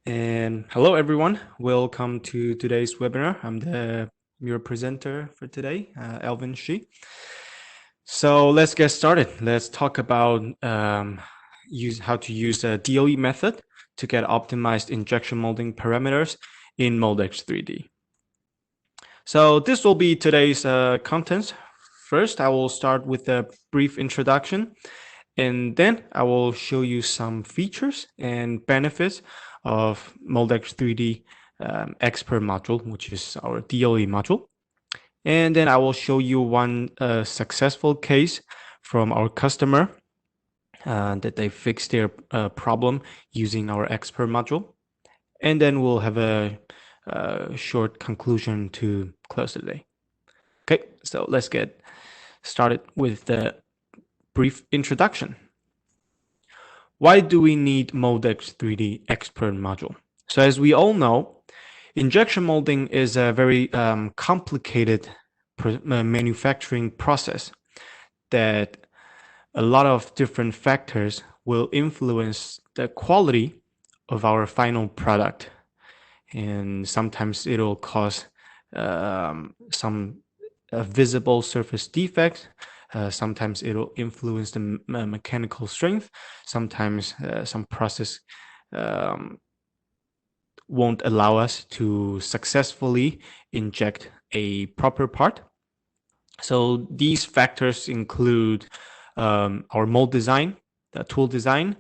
And hello, everyone. Welcome to today's webinar. I'm your presenter for today, Alvin Shi. So let's get started. Let's talk about how to use a DOE method to get optimized injection molding parameters in Moldex 3D. So this will be today's contents. First, I will start with a brief introduction, and then I will show you some features and benefits of Moldex 3D Expert module, which is our DOE module. And then I will show you one successful case from our customer that they fixed their problem using our Expert module. And then we'll have a short conclusion to close the day. Okay, so let's get started with the brief introduction. Why do we need Moldex 3D Expert module? So as we all know, injection molding is a very complicated manufacturing process that a lot of different factors will influence the quality of our final product. And sometimes it'll cause some visible surface defects. Sometimes it'll influence the mechanical strength. Sometimes some process won't allow us to successfully inject a proper part. So these factors include our mold design, the tool design,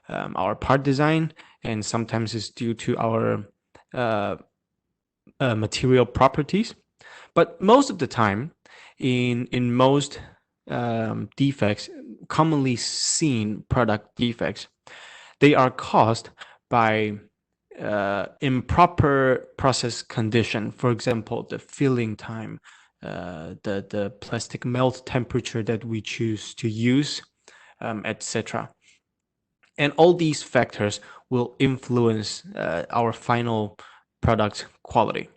our part design, and sometimes it's due to our material properties. But most of the time, in most defects, commonly seen product defects, they are caused by improper process condition. For example, the filling time, the plastic melt temperature that we choose to use, etc. And all these factors will influence our final product quality.